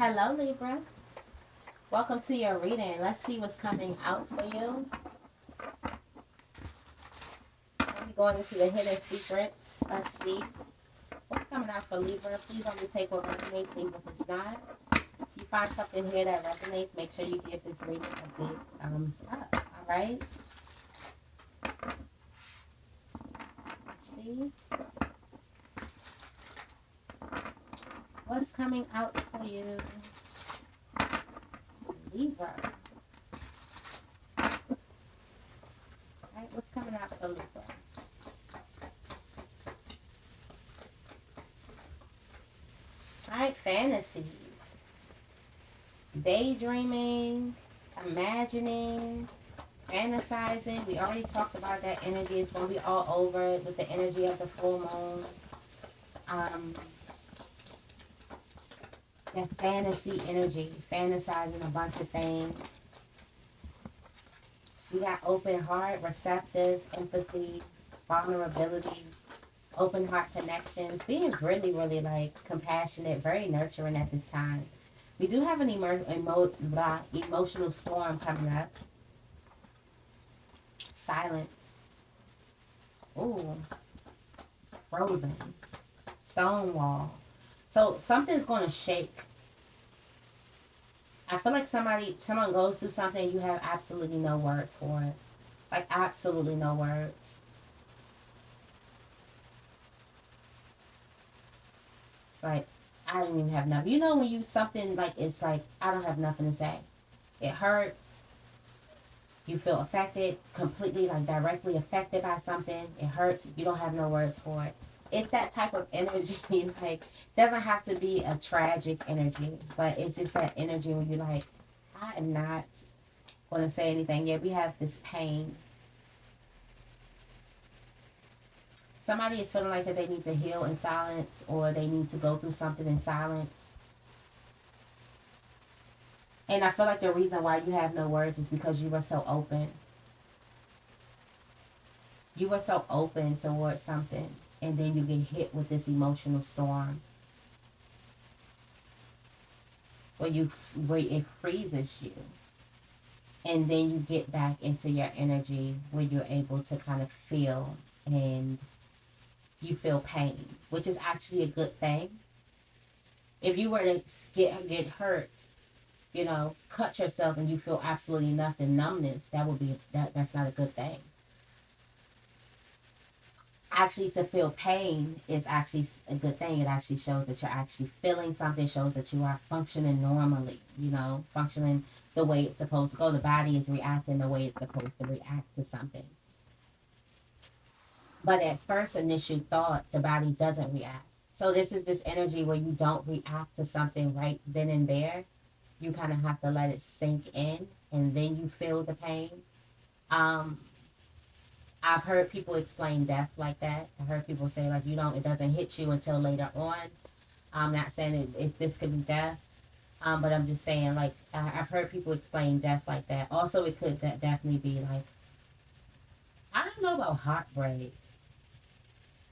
Hello, Libra. Welcome to your reading. Let's see what's coming out for you. We're going into the hidden secrets. Let's see what's coming out for Libra. Please only take what resonates, leave what does not. If you find something here that resonates, make sure you give this reading a big thumbs up. All right. Let's see what's coming out for you, Libra. All right, what's coming out for Libra? All right, fantasies, daydreaming, imagining, fantasizing. We already talked about that energy. It's going to be all over with the energy of the full moon. That fantasy energy, fantasizing a bunch of things. We got open heart, receptive, empathy, vulnerability, open heart connections, being really, really like compassionate, very nurturing at this time. We do have an emotional storm coming up. Silence. Ooh. Frozen. Stonewall. So something's going to shake. I feel like someone goes through something, you have absolutely no words for it. Like absolutely no words. Like, I don't even have nothing. You know when you something like, it's like, I don't have nothing to say. It hurts. You feel affected, completely like directly affected by something. It hurts. You don't have no words for it. It's that type of energy. Like, doesn't have to be a tragic energy, but it's just that energy when you're like, I am not going to say anything. Yeah, we have this pain. Somebody is feeling like that they need to heal in silence, or they need to go through something in silence. And I feel like the reason why you have no words is because you were so open. You were so open towards something, and then you get hit with this emotional storm where it freezes you, and then you get back into your energy where you're able to kind of feel, and you feel pain, which is actually a good thing. If you were to get hurt, you know, cut yourself and you feel absolutely nothing, numbness, that's not a good thing. Actually, to feel pain is actually a good thing. It actually shows that you're actually feeling something, shows that you are functioning normally, you know, functioning the way it's supposed to go. The body is reacting the way it's supposed to react to something. But at first initial thought, the body doesn't react. So this is this energy where you don't react to something right then and there. You kind of have to let it sink in, and then you feel the pain. I've heard people explain death like that. I heard people say like, it doesn't hit you until later on. I'm not saying this could be death, but I'm just saying like I've heard people explain death like that. Also, it could definitely be like, I don't know about heartbreak.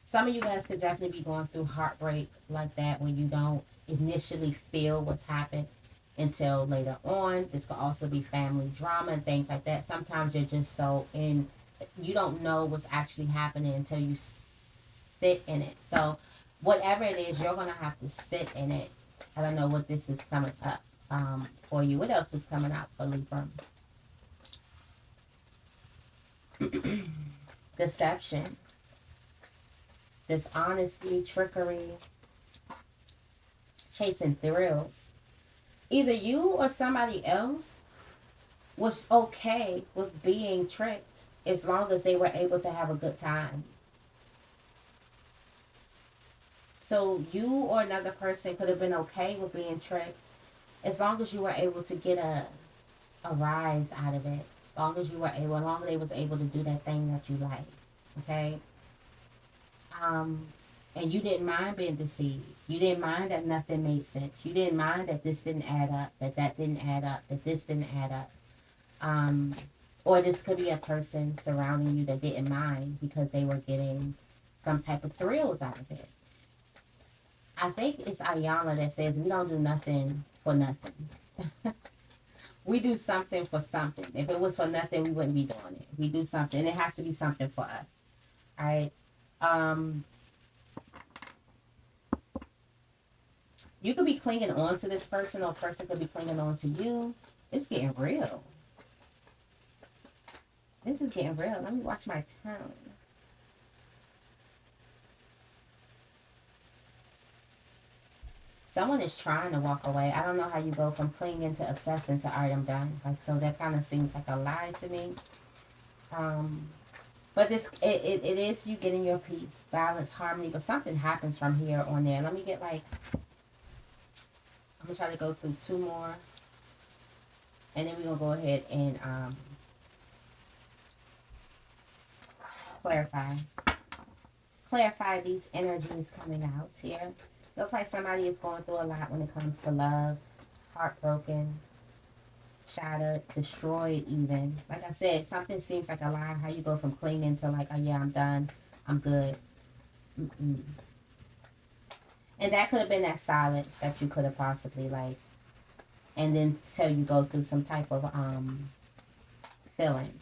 Some of you guys could definitely be going through heartbreak like that when you don't initially feel what's happened until later on. This could also be family drama and things like that. Sometimes you're just so in, you don't know what's actually happening until you sit in it. So whatever it is, you're going to have to sit in it. I don't know what this is coming up for you. What else is coming out for Libra? Deception, dishonesty, trickery, chasing thrills. Either you or somebody else was okay with being tricked as long as they were able to have a good time. So you or another person could have been okay with being tricked as long as you were able to get a rise out of it. As long as they was able to do that thing that you liked. Okay? And you didn't mind being deceived. You didn't mind that nothing made sense. You didn't mind that this didn't add up, that didn't add up, that this didn't add up. Or this could be a person surrounding you that didn't mind because they were getting some type of thrills out of it. I think it's Ayana that says we don't do nothing for nothing. We do something for something. If it was for nothing, we wouldn't be doing it. We do something. It has to be something for us. All right. Um, you could be clinging on to this person, or a person could be clinging on to you. It's getting real. This is getting real. Let me watch my tone. Someone is trying to walk away. I don't know how you go from clinging to obsessing to all right, I'm done. Like, so that kind of seems like a lie to me. But it is you getting your peace, balance, harmony. But something happens from here on there. Let me get like, I'm gonna try to go through two more, and then we're gonna go ahead and clarify these energies coming out here. Looks like somebody is going through a lot when it comes to love, heartbroken, shattered, destroyed even. Like I said, something seems like a lie. How you go from clinging to like, oh yeah, I'm done, I'm good. Mm-mm. And that could have been that silence that you could have possibly like, and then till you go through some type of feeling.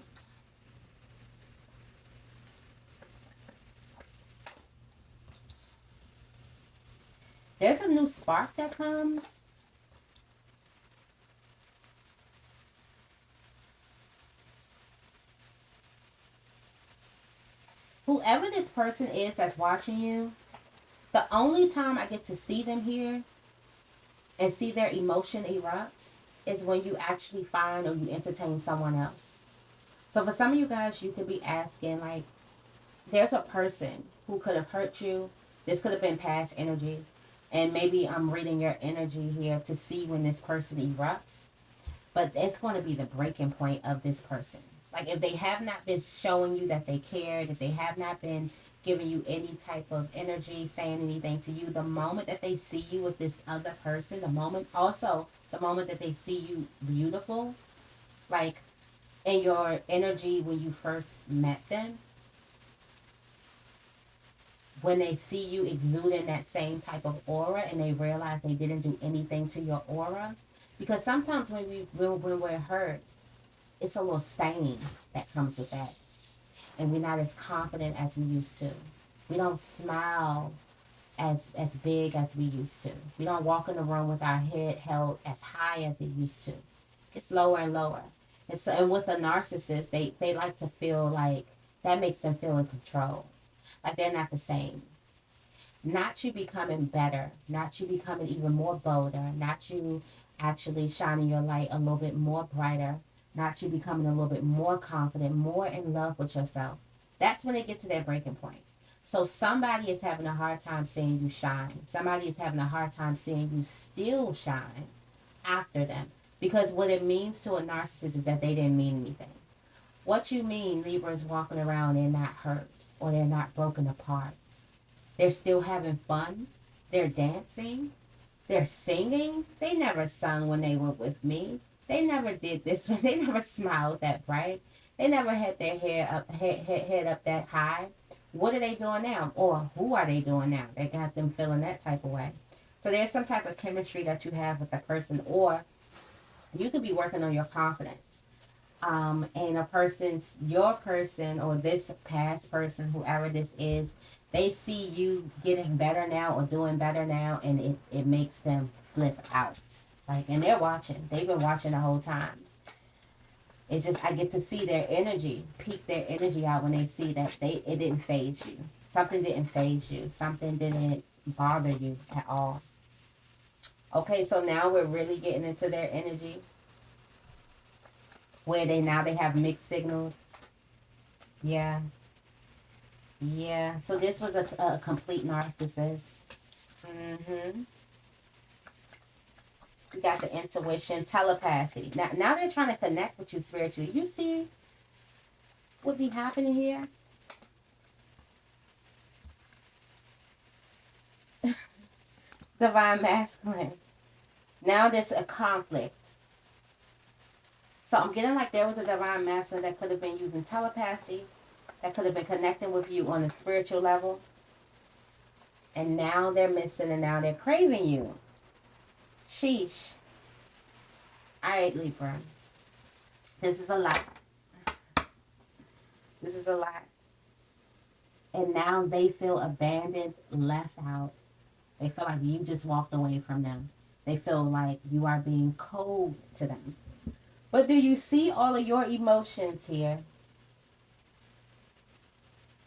There's a new spark that comes. Whoever this person is that's watching you, the only time I get to see them here and see their emotion erupt is when you actually find or you entertain someone else. So for some of you guys, you could be asking, like, there's a person who could have hurt you. This could have been past energy. And maybe I'm reading your energy here to see when this person erupts. But it's going to be the breaking point of this person. Like, if they have not been showing you that they cared, if they have not been giving you any type of energy, saying anything to you, the moment that they see you with this other person, the moment that they see you beautiful, like in your energy when you first met them, when they see you exuding that same type of aura and they realize they didn't do anything to your aura, because sometimes when we're hurt, it's a little stain that comes with that, and we're not as confident as we used to. We don't smile as big as we used to. We don't walk in the room with our head held as high as it used to. It's lower and lower. And so, and with the narcissist, they like to feel like that makes them feel in control. Like they're not the same. Not you becoming better, not you becoming even more bolder, not you actually shining your light a little bit more brighter, not you becoming a little bit more confident, more in love with yourself. That's when they get to their breaking point. So somebody is having a hard time seeing you shine. Somebody is having a hard time seeing you still shine after them. Because what it means to a narcissist is that they didn't mean anything. What you mean, Libra is walking around and not hurt or they're not broken apart. They're still having fun. They're dancing. They're singing. They never sung when they were with me. They never did this when they never smiled that bright. They never had their head up that high. What are they doing now? Or who are they doing now? They got them feeling that type of way. So there's some type of chemistry that you have with the person, or you could be working on your confidence. And your person, or this past person, whoever this is, they see you getting better now or doing better now, and it makes them flip out. Like, and they're watching. They've been watching the whole time. It's just I get to see their energy, peak their energy out when they see that it didn't phase you. Something didn't phase you. Something didn't bother you at all. Okay, so now we're really getting into their energy, where they have mixed signals. Yeah. Yeah. So this was a complete narcissist. Mm-hmm. You got the intuition, telepathy. Now they're trying to connect with you spiritually. You see what be happening here? Divine masculine. Now there's a conflict. So I'm getting like there was a divine masculine that could have been using telepathy, that could have been connecting with you on a spiritual level. And now they're missing and now they're craving you. Sheesh. All right, Libra. This is a lot. This is a lot. And now they feel abandoned, left out. They feel like you just walked away from them. They feel like you are being cold to them. But do you see all of your emotions here?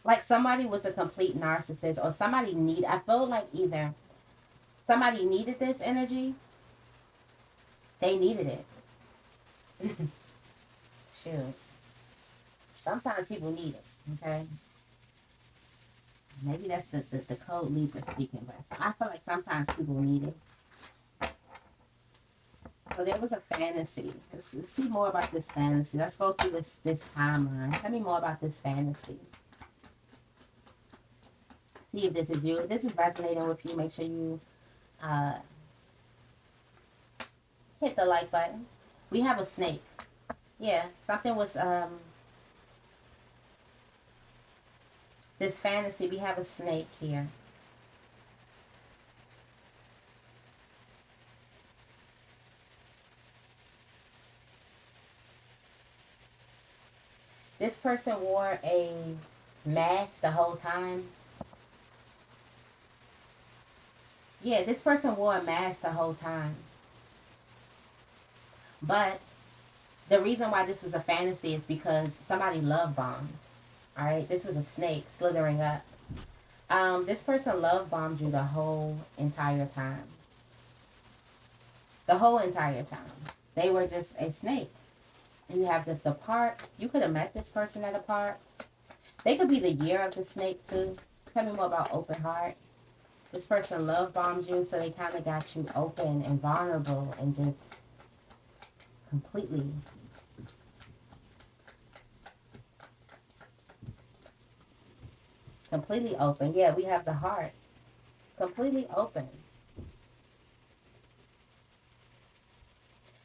Like somebody was a complete narcissist or somebody I feel like either somebody needed this energy, they needed it. Shoot. Sometimes people need it, okay? Maybe that's the code Libra speaking, but I feel like sometimes people need it. So there was a fantasy. Let's see more about this fantasy. Let's go through this timeline. Tell me more about this fantasy. See if this is you. If this is resonating with you, make sure you hit the like button. We have a snake. Yeah, something was this fantasy. We have a snake here. This person wore a mask the whole time. Yeah, this person wore a mask the whole time. But the reason why this was a fantasy is because somebody love bombed. All right, this was a snake slithering up. This person love bombed you the whole entire time. The whole entire time. They were just a snake. And you have the park. You could have met this person at a park. They could be the year of the snake too. Tell me more about open heart. This person love bombed you, so they kind of got you open and vulnerable and just completely open. Yeah, we have the heart. Completely open.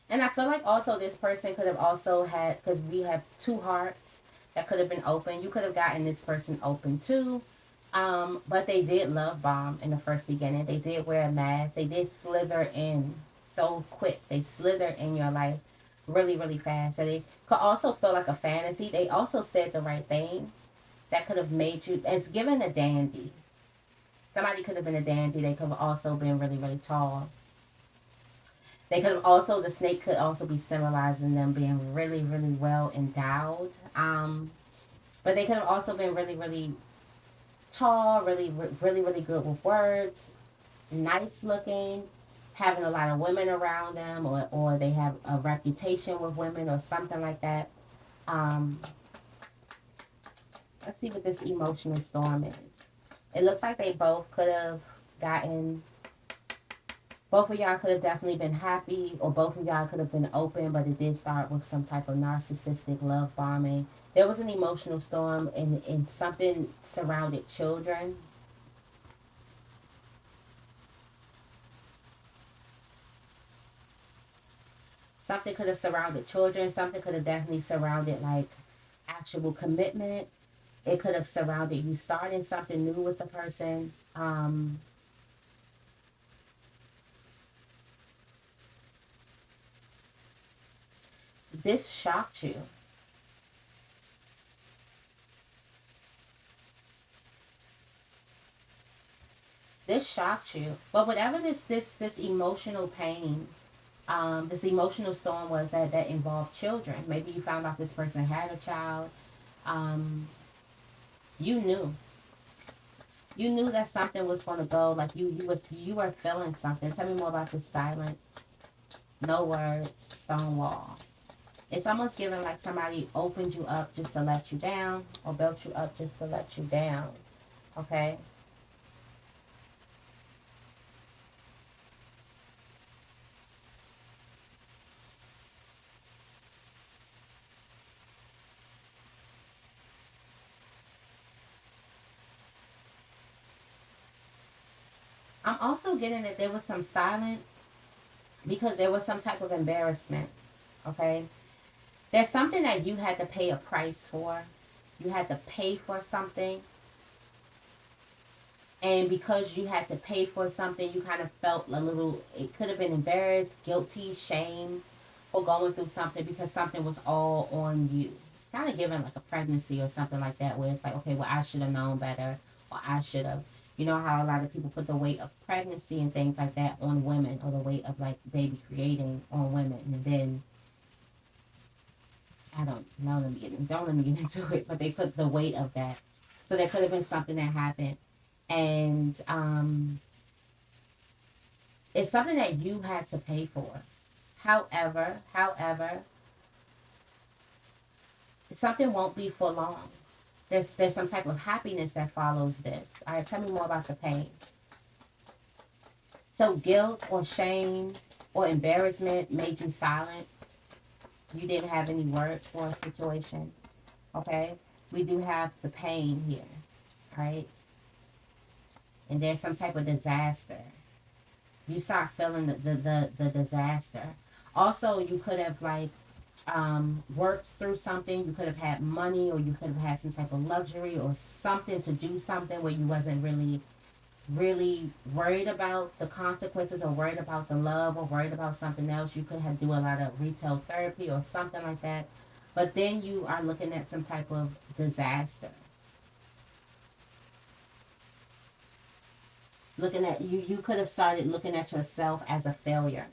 And I feel like also this person could have also had, because we have two hearts that could have been open. You could have gotten this person open too. But they did love bomb in the first beginning. They did wear a mask. They did slither in so quick. They slither in your life really, really fast. So they could also feel like a fantasy. They also said the right things that could have made you, as given a dandy. Somebody could have been a dandy. They could have also been really, really tall. They could have also, the snake could also be symbolizing them being really, really well endowed. But they could have also been really, really tall, really, really, really good with words, nice looking, having a lot of women around them, or they have a reputation with women or something like that. Let's see what this emotional storm is. It looks like they both could have gotten, both of y'all could have definitely been happy, or both of y'all could have been open, but it did start with some type of narcissistic love bombing. There was an emotional storm, and something surrounded children. Something could have surrounded children. Something could have definitely surrounded like actual commitment. It could have surrounded you starting something new with the person. This shocked you. This shocked you. But whatever this emotional pain, this emotional storm was that involved children. Maybe you found out this person had a child. You knew. You knew that something was going to go. Like you were feeling something. Tell me more about this silence. No words. Stone wall. It's almost giving like somebody opened you up just to let you down, or built you up just to let you down. Okay? I'm also getting that there was some silence because there was some type of embarrassment. Okay? There's something that you had to pay a price for. You had to pay for something. And because you had to pay for something, you kind of felt a little, it could have been embarrassed, guilty, shame, or going through something because something was all on you. It's kind of given like a pregnancy or something like that, where it's like, okay, well, I should have known better, or I should have. You know how a lot of people put the weight of pregnancy and things like that on women, or the weight of like baby creating on women, and then I don't know. Don't let me get into it. But they put the weight of that. So there could have been something that happened, and it's something that you had to pay for. However, something won't be for long. There's some type of happiness that follows this. All right, tell me more about the pain. So guilt or shame or embarrassment made you silent. You didn't have any words for a situation. Okay, we do have the pain here, right? And there's some type of disaster. You start feeling the disaster. Also, you could have like worked through something. You could have had money, or you could have had some type of luxury or something to do something where you wasn't really worried about the consequences, or worried about the love, or worried about something else. You could have do a lot of retail therapy or something like that. But then you are looking at some type of disaster. Looking at you could have started looking at yourself as a failure.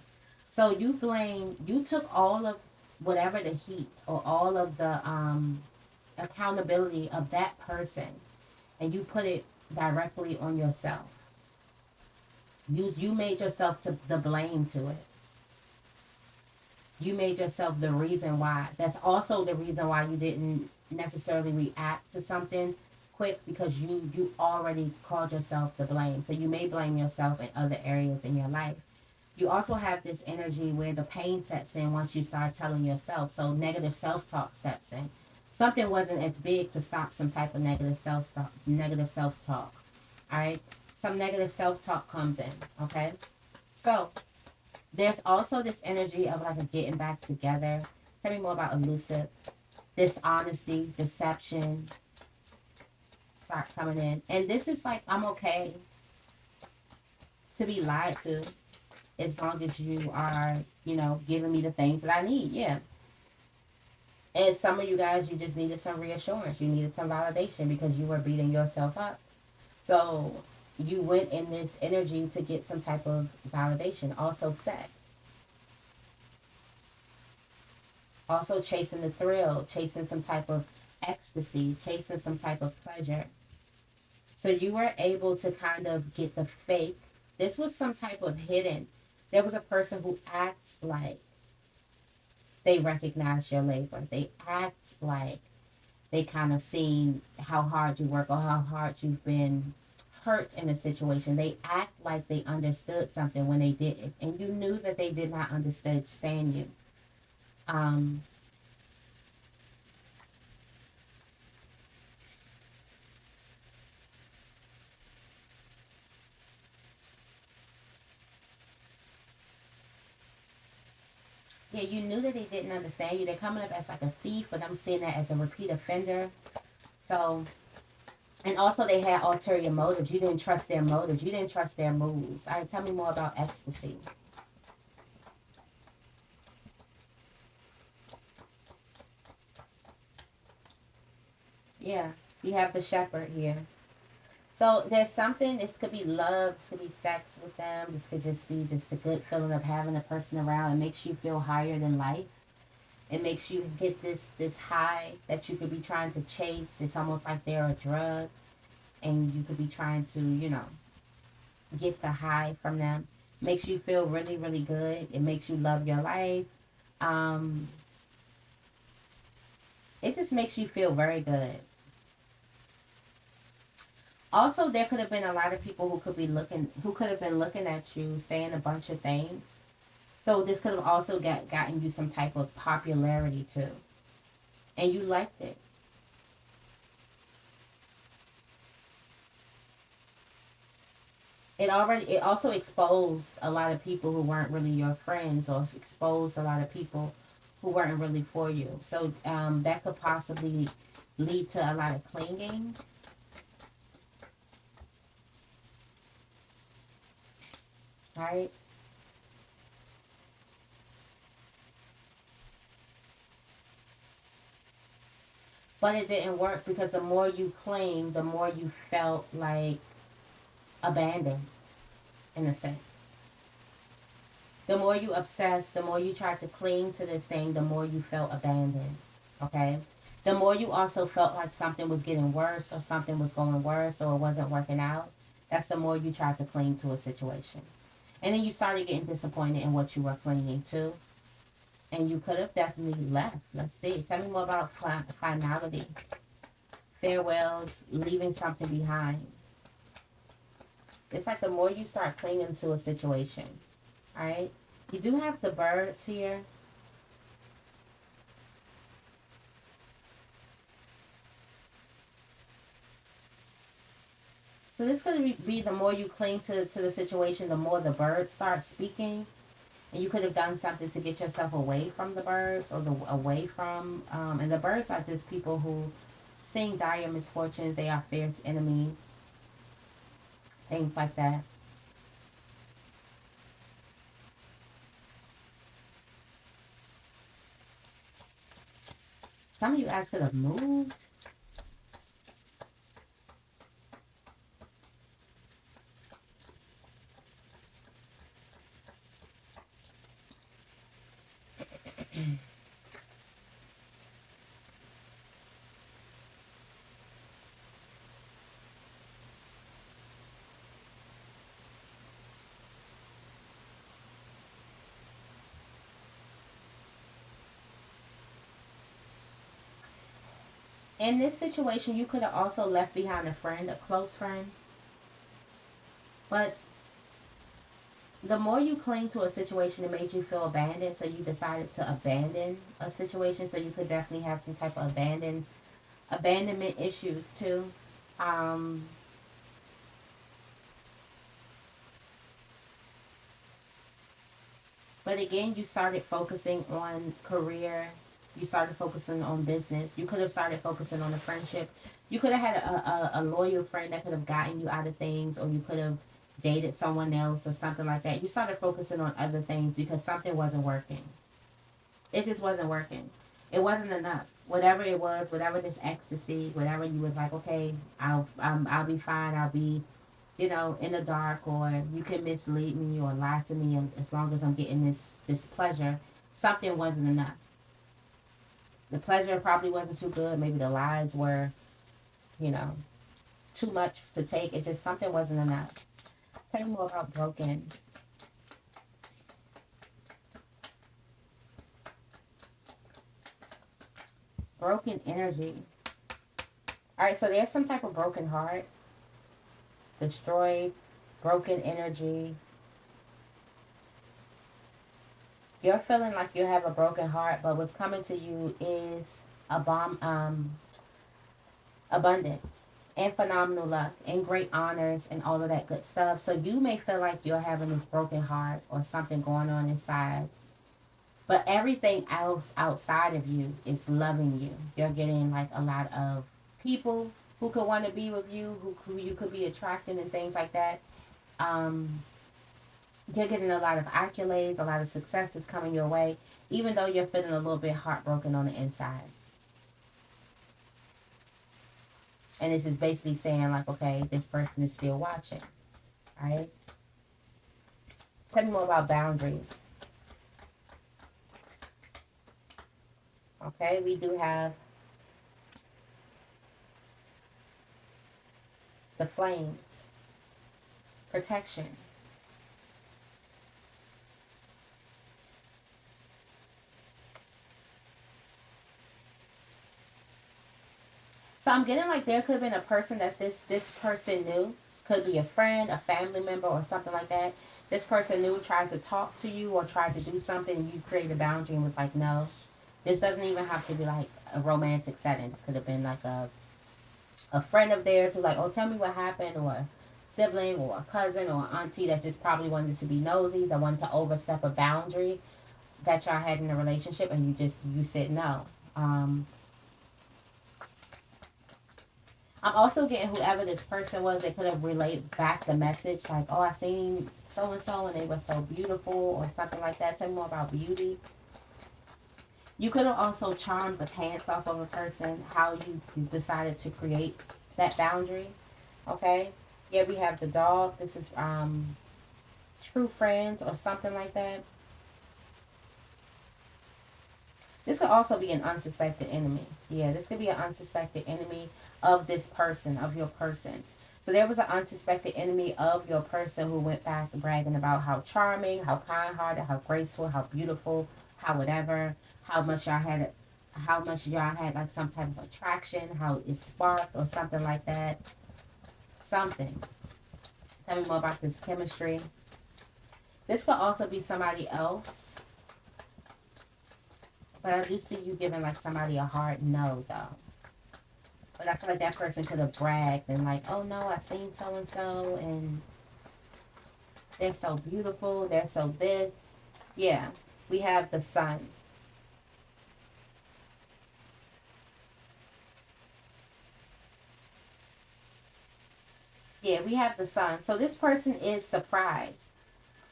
So you took all of whatever the heat, or all of the accountability of that person, and you put it directly on yourself. You made yourself to the blame to it. You made yourself the reason why. That's also the reason why you didn't necessarily react to something quick, because you already called yourself the blame. So you may blame yourself in other areas in your life. You also have this energy where the pain sets in once you start telling yourself. So negative self-talk steps in. Something wasn't as big to stop some type of negative self-talk. Negative self-talk. All right? Some negative self-talk comes in. Okay? So there's also this energy of like a getting back together. Tell me more about elusive. Dishonesty, deception start coming in. And this is like, I'm okay to be lied to, as long as you are, giving me the things that I need. Yeah. And some of you guys, you just needed some reassurance. You needed some validation because you were beating yourself up. So you went in this energy to get some type of validation. Also sex. Also chasing the thrill, chasing some type of ecstasy, chasing some type of pleasure. So you were able to kind of get the fake. This was some type of hidden. There was a person who acts like they recognize your labor. They act like they kind of seen how hard you work, or how hard you've been hurt in a situation. They act like they understood something when they didn't. And you knew that they did not understand you. Yeah, you knew that they didn't understand you. They're coming up as like a thief, but I'm seeing that as a repeat offender. So, and also they had ulterior motives. You didn't trust their motives. You didn't trust their moves. All right, tell me more about ecstasy. Yeah, you have the shepherd here. So there's something, this could be love, this could be sex with them, this could just be just the good feeling of having a person around. It makes you feel higher than life. It makes you get this high that you could be trying to chase. It's almost like they're a drug, and you could be trying to, get the high from them. Makes you feel really, really good. It makes you love your life. Um, it just makes you feel very good. Also, there could have been a lot of people who could have been looking at you, saying a bunch of things. So this could have also gotten you some type of popularity too, and you liked it. It also exposed a lot of people who weren't really your friends, or exposed a lot of people who weren't really for you. So that could possibly lead to a lot of clinging. right? But it didn't work because the more you cling, the more you felt like abandoned in a sense. The more you obsess, the more you try to cling to this thing, the more you felt abandoned. Okay? The more you also felt like something was getting worse or something was going worse or it wasn't working out, that's the more you tried to cling to a situation. And then you started getting disappointed in what you were clinging to. And you could have definitely left. Let's see. Tell me more about finality, farewells, leaving something behind. It's like the more you start clinging to a situation, right? You do have the birds here. So this could be the more you cling to the situation, the more the birds start speaking. And you could have done something to get yourself away from the birds or away from, and the birds are just people who sing dire misfortunes. They are fierce enemies, things like that. Some of you guys could have moved. In this situation, you could have also left behind a friend, a close friend. But the more you cling to a situation, it made you feel abandoned. So you decided to abandon a situation. So you could definitely have some type of abandonment issues too. Um, but again, you started focusing on career. You started focusing on business. You could have started focusing on a friendship. You could have had a loyal friend that could have gotten you out of things, or you could have dated someone else or something like that. You started focusing on other things because something wasn't working. It just wasn't working. It wasn't enough. Whatever it was, whatever this ecstasy, whatever you was like, okay, I'll be fine. I'll be, in the dark, or you can mislead me or lie to me, and as long as I'm getting this pleasure, something wasn't enough. The pleasure probably wasn't too good. Maybe the lies were, you know, too much to take. It just something wasn't enough. Tell me more about broken energy. All right, so there's some type of broken heart, destroyed, broken energy. You're feeling like you have a broken heart, but what's coming to you is abundance and phenomenal luck and great honors and all of that good stuff. So you may feel like you're having this broken heart or something going on inside, but everything else outside of you is loving you. You're getting like a lot of people who could want to be with you, who you could be attracting and things like that. Um, you're getting a lot of accolades, a lot of success is coming your way, even though you're feeling a little bit heartbroken on the inside. And this is basically saying like, okay, this person is still watching, right? Tell me more about boundaries. Okay, we do have the flames, protection. So I'm getting like there could have been a person that this person knew. Could be a friend, a family member, or something like that. This person knew, tried to talk to you or tried to do something, and you created a boundary and was like, no. This doesn't even have to be like a romantic setting. This could have been like a friend of theirs who like, oh, tell me what happened, or a sibling or a cousin or auntie that just probably wanted to be nosy, that wanted to overstep a boundary that y'all had in a relationship, and you said no. I'm also getting whoever this person was, they could have relayed back the message like, oh, I seen so and so and they were so beautiful or something like that. Tell me more about beauty. You could have also charmed the pants off of a person, how you decided to create that boundary. Okay? Yeah, we have the dog. This is true friends or something like that. This could also be an unsuspected enemy. Yeah, this could be an unsuspected enemy of this person, of your person. So there was an unsuspected enemy of your person who went back bragging about how charming, how kind-hearted, how graceful, how beautiful, how whatever, how much y'all had like some type of attraction, how it sparked or something like that. Something. Tell me more about this chemistry. This could also be somebody else. But I do see you giving like somebody a hard no though. But I feel like that person could have bragged and like, oh no, I seen so and so and they're so beautiful, they're so this. Yeah, we have the sun. Yeah, we have the sun. So this person is surprised.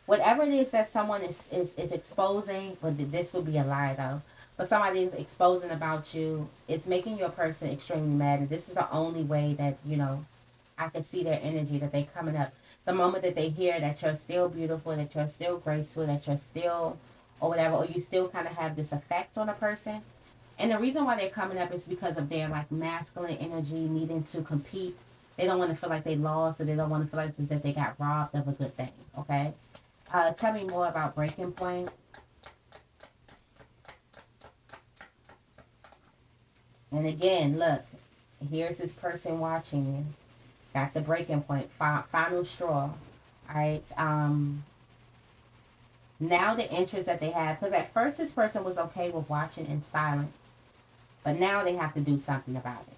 Whatever it is that someone is exposing, but this would be a lie though. But somebody is exposing about you, it's making your person extremely mad. And this is the only way that, I can see their energy that they coming up. The moment that they hear that you're still beautiful, that you're still graceful, that you're still or whatever, or you still kind of have this effect on a person. And the reason why they're coming up is because of their like masculine energy needing to compete. They don't want to feel like they lost, or they don't want to feel like that they got robbed of a good thing. Okay. Tell me more about breaking point. And again, look, here's this person watching you. Got the breaking point, final straw. All right. Now the interest that they have, because at first this person was okay with watching in silence, but now they have to do something about it.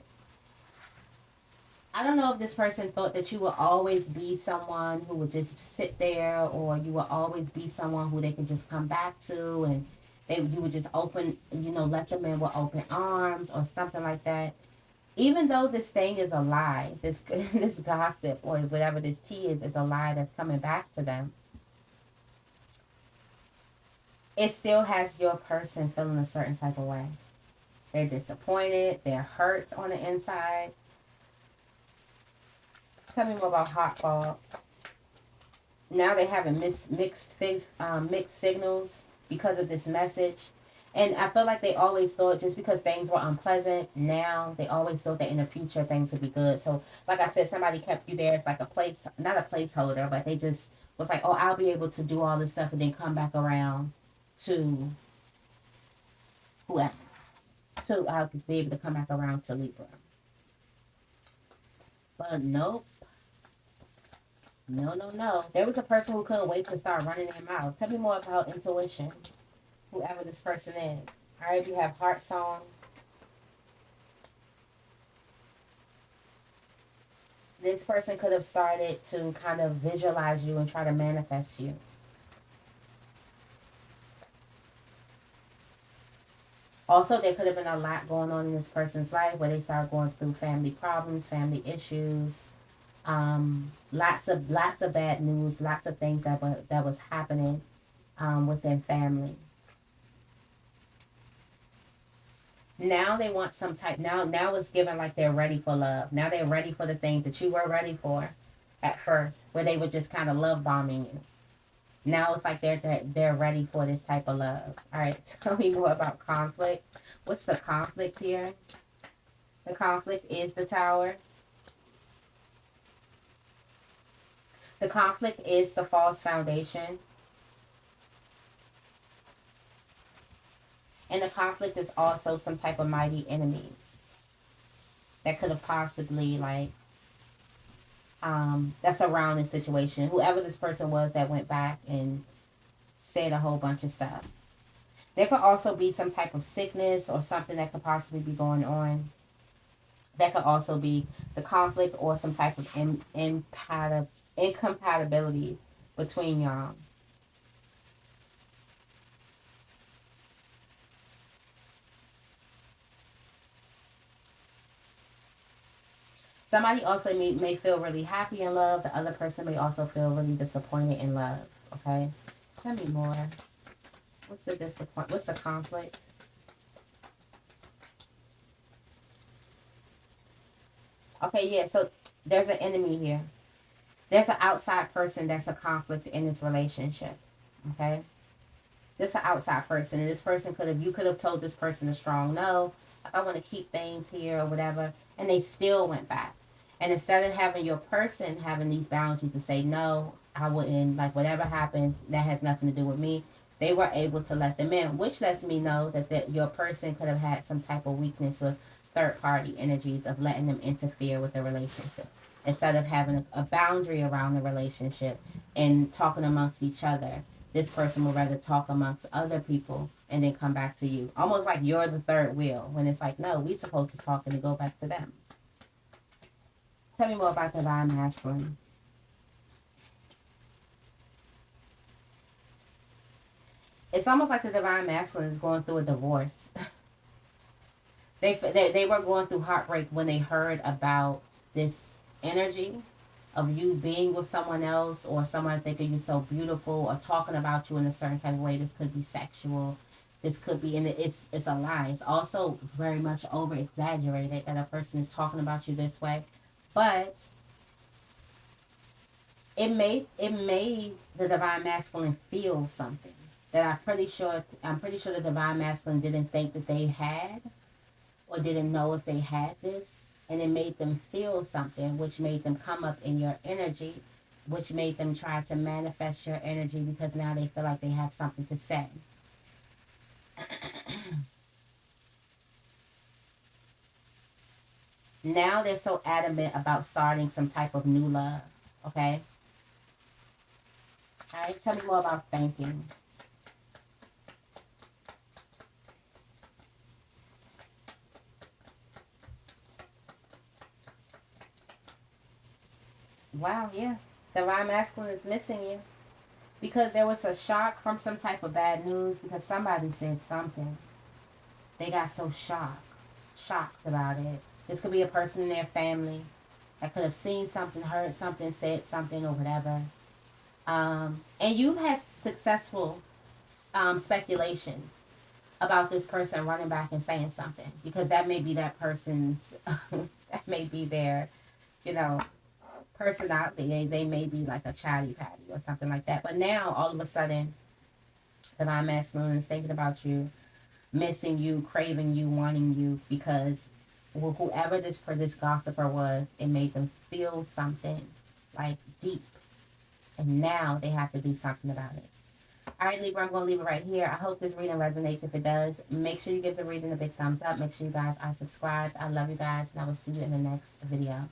I don't know if this person thought that you would always be someone who would just sit there, or you would always be someone who they could just come back to, and you would just open, let them in with open arms or something like that. Even though this thing is a lie, this this gossip or whatever this tea is a lie that's coming back to them. It still has your person feeling a certain type of way. They're disappointed. They're hurt on the inside. Tell me more about hot fog. Now they're having mixed signals because of this message. And I feel like they always thought just because things were unpleasant, now they always thought that in the future things would be good. So, like I said, somebody kept you there. It's like not a placeholder, but they just was like, oh, I'll be able to do all this stuff and then come back around to whoever. So I'll be able to come back around to Libra. But nope. No, no, no. There was a person who couldn't wait to start running their mouth. Tell me more about intuition, whoever this person is. All right, we have heart song. This person could have started to kind of visualize you and try to manifest you. Also, there could have been a lot going on in this person's life where they started going through family problems, family issues, lots of bad news, lots of things that was happening within family. Now they want some type. Now it's given like they're ready for love. Now they're ready for the things that you were ready for at first, where they were just kind of love bombing you. Now it's like they're ready for this type of love. All right, tell me more about conflict. What's the conflict here? The conflict is the Tower. The conflict is the false foundation. And the conflict is also some type of mighty enemies that could have possibly that's around this situation. Whoever this person was that went back and said a whole bunch of stuff. There could also be some type of sickness or something that could possibly be going on. That could also be the conflict or some type of incompatibilities between y'all. Somebody also may feel really happy in love. The other person may also feel really disappointed in love. Okay? Tell me more. What's the disappointment? What's the conflict? Okay, yeah, so there's an enemy here. There's an outside person that's a conflict in this relationship. Okay? This an outside person, and this person you could have told this person a strong no, like I want to keep things here or whatever, and they still went back. And instead of having your person having these boundaries to say no, I wouldn't, like whatever happens, that has nothing to do with me. They were able to let them in, which lets me know that your person could have had some type of weakness with third party energies of letting them interfere with the relationship. Instead of having a boundary around the relationship and talking amongst each other, this person would rather talk amongst other people and then come back to you. Almost like you're the third wheel when it's like, no, we supposed to talk and then go back to them. Tell me more about the divine masculine. It's almost like the divine masculine is going through a divorce. They were going through heartbreak when they heard about this energy of you being with someone else or someone thinking you so beautiful or talking about you in a certain type of way. This could be sexual. This could be, and it's a lie. It's also very much over exaggerated that a person is talking about you this way, but it made the divine masculine feel something that I'm pretty sure the divine masculine didn't think that they had or didn't know if they had this, and it made them feel something, which made them come up in your energy, which made them try to manifest your energy because now they feel like they have something to say. Now they're so adamant about starting some type of new love. Okay? All right, tell me more about thanking. Wow, yeah. Divine masculine is missing you because there was a shock from some type of bad news because somebody said something. They got so shocked about it. This could be a person in their family that could have seen something, heard something, said something, or whatever. And you had successful speculations about this person running back and saying something because that may be that person's, that may be their, you know, personality. They may be like a chatty patty or something like that. But now all of a sudden, divine masculine is thinking about you, missing you, craving you, wanting you because whoever this gossiper was, it made them feel something like deep, and now they have to do something about it. All right, Libra, I'm going to leave it right here. I hope this reading resonates. If it does, make sure you give the reading a big thumbs up. Make sure you guys are subscribed. I love you guys, and I will see you in the next video.